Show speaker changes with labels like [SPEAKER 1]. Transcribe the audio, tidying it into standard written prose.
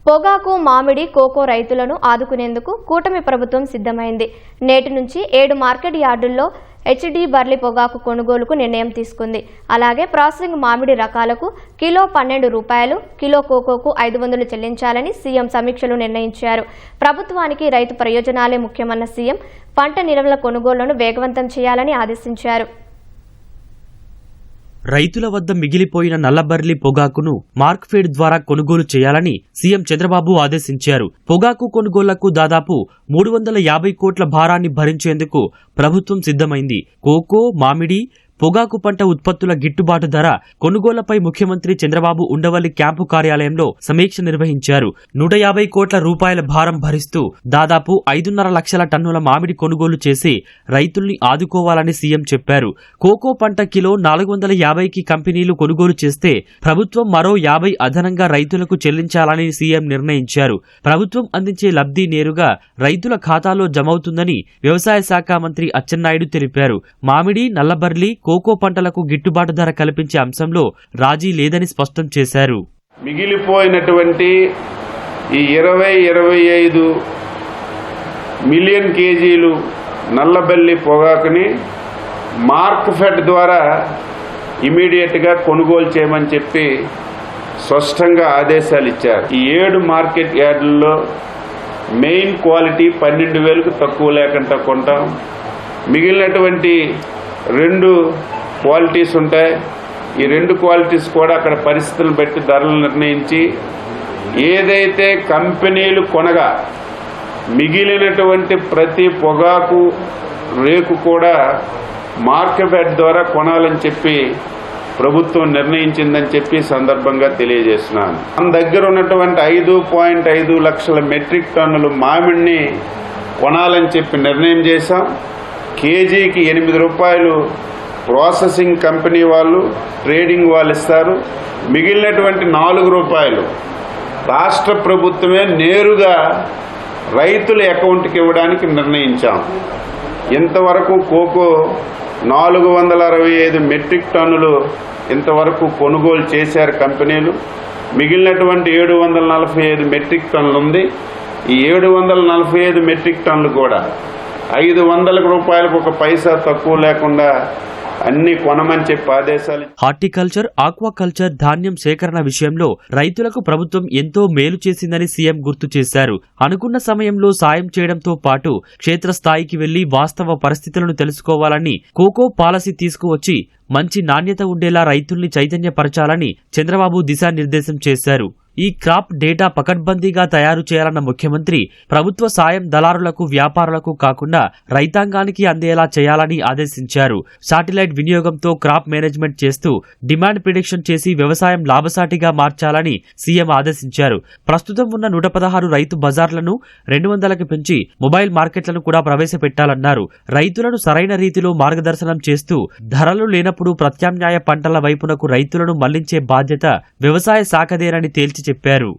[SPEAKER 1] పొగాకు, మామిడి, కోకో రైతులను ఆదుకునేందుకు కూటమి ప్రభుత్వం సిద్ధమైంది. నేటి నుంచి 7 మార్కెట్ యార్డుల్లో హెచ్డి బర్లీ పొగాకు కొనుగోలుకు నిర్ణయం తీసుకుంది. అలాగే ప్రాసెసింగ్ మామిడి రకాలకు కిలో 12 రూపాయలు, కిలో కోకోకు 500 చెల్లించాలని సీఎం సమీక్షలో నిర్ణయించారు. ప్రభుత్వానికి రైతు ప్రయోజనాలే ముఖ్యమన్న సీఎం పంట నిల్వల కొనుగోళ్లను వేగవంతం చేయాలని ఆదేశించారు.
[SPEAKER 2] రైతుల వద్ద మిగిలిపోయిన నల్లబర్లీ పొగాకును మార్క్ఫెడ్ ద్వారా కొనుగోలు చేయాలని సీఎం చంద్రబాబు ఆదేశించారు. పొగాకు కొనుగోళ్లకు దాదాపు 350 కోట్ల భారాన్ని భరించేందుకు ప్రభుత్వం సిద్ధమైంది. కోకో, మామిడి, పొగాకు పంట ఉత్పత్తుల గిట్టుబాటు ధర కొనుగోళ్లపై ముఖ్యమంత్రి చంద్రబాబు ఉండవల్లి క్యాంపు కార్యాలయంలో సమీక్ష నిర్వహించారు. 150 కోట్ల రూపాయల భారం భరిస్తూ దాదాపు 5.5 లక్షల టన్నుల మామిడి కొనుగోలు చేసి రైతుల్ని ఆదుకోవాలని సీఎం చెప్పారు. కోకో పంట కిలో 450కి కంపెనీలు కొనుగోలు చేస్తే ప్రభుత్వం మరో 50 అదనంగా రైతులకు చెల్లించాలని సీఎం నిర్ణయించారు. ప్రభుత్వం అందించే లబ్ధి నేరుగా రైతుల ఖాతాలో జమవుతుందని వ్యవసాయ శాఖ మంత్రి అచ్చెన్నాయుడు తెలిపారు. మామిడి, నల్లబర్లీ, కోకో పంటలకు గిట్టుబాటు ధర కల్పించే అంశంలో రాజీ లేదని స్పష్టం చేశారు.
[SPEAKER 3] మిగిలిపోయినటువంటి ఈ 20-25 మిలియన్ కేజీలు నల్లబెల్లి పొగాకుని మార్క్ఫెడ్ ద్వారా ఇమీడియట్గా కొనుగోలు చేయమని చెప్పి స్పష్టంగా ఆదేశాలు ఇచ్చారు. ఈ 7 మార్కెట్ యార్డుల్లో మెయిన్ క్వాలిటీ 12,000కు తక్కువ లేకుండా కొంటాం. మిగిలినటువంటి 2 క్వాలిటీస్ ఉంటాయి. ఈ 2 క్వాలిటీస్ కూడా అక్కడ పరిస్థితులను బట్టి ధరలు నిర్ణయించి ఏదైతే కంపెనీలు కొనగా మిగిలినటువంటి ప్రతి పొగాకు రేకు కూడా మార్కెట్ ద్వారా కొనాలని చెప్పి ప్రభుత్వం నిర్ణయించిందని చెప్పి సందర్భంగా తెలియజేస్తున్నాను. మన దగ్గర ఉన్నటువంటి 5.5 లక్షల మెట్రిక్ టన్నులు మామిడిని కొనాలని చెప్పి నిర్ణయం చేశాం. కేజీకి 8 రూపాయలు ప్రాసెసింగ్ కంపెనీ వాళ్ళు, ట్రేడింగ్ వాళ్ళు ఇస్తారు. మిగిలినటువంటి 4 రూపాయలు రాష్ట్ర ప్రభుత్వమే నేరుగా రైతుల అకౌంట్కి ఇవ్వడానికి నిర్ణయించాం. ఇంతవరకు కోకో 465 మెట్రిక్ టన్నులు ఇంతవరకు కొనుగోలు చేశారు కంపెనీలు. మిగిలినటువంటి 745 మెట్రిక్ టన్నులు ఉంది. ఈ 745 మెట్రిక్ టన్నులు కూడా 500 రూపాయలకు ఒక పైసా తక్కువ లేకుండా అన్ని కొనమని చెప్పి ఆదేశాలు.
[SPEAKER 2] హార్టికల్చర్, ఆక్వాకల్చర్, ధాన్యం సేకరణ విషయంలో రైతులకు ప్రభుత్వం ఎంతో మేలు చేసిందని సీఎం గుర్తు చేశారు. అనుకున్న సమయంలో సాయం చేయడంతో పాటు క్షేత్రస్థాయికి వెళ్లి వాస్తవ పరిస్థితులను తెలుసుకోవాలని కోకో పాలసీ తీసుకువచ్చి మంచి నాణ్యత ఉండేలా రైతుల్ని చైతన్యపరచాలని చంద్రబాబు దిశానిర్దేశం చేశారు. ఈ క్రాప్ డేటా పకడ్బందీగా తయారు చేయాలన్న ముఖ్యమంత్రి ప్రభుత్వ సాయం దళారులకు, వ్యాపారులకు కాకుండా రైతాంగానికి అందేలా చేయాలని ఆదేశించారు. శాటిలైట్ వినియోగంతో క్రాప్ మేనేజ్మెంట్ చేస్తూ డిమాండ్ ప్రిడిక్షన్ చేసి వ్యవసాయం లాభసాటిగా మార్చాలని సీఎం ఆదేశించారు. ప్రస్తుతం ఉన్న 116 రైతు బజార్లను 200కి పెంచి మొబైల్ మార్కెట్లను కూడా ప్రవేశపెట్టాలన్నారు. రైతులను సరైన రీతిలో మార్గదర్శనం చేస్తూ ధరలు లేనప్పుడు ప్రత్యామ్నాయ పంటల వైపునకు రైతులను మళ్లించే బాధ్యత వ్యవసాయ శాఖదేనని తేల్చి చెప్పారు.